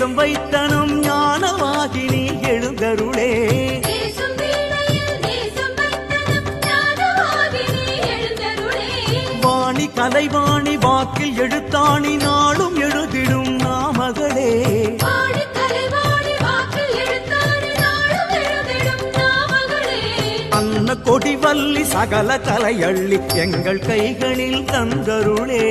நேசம் வைத்தனும் ஞானவாகினி எழுந்தருளே. வாணி கலைவாணி வாக்கில் எழுத்தாணி நாளும் எழுதிடும் நாமகளே. அன்ன கொடிவல்லி சகல கலையள்ளி எங்கள் கைகளில் தந்தருளே.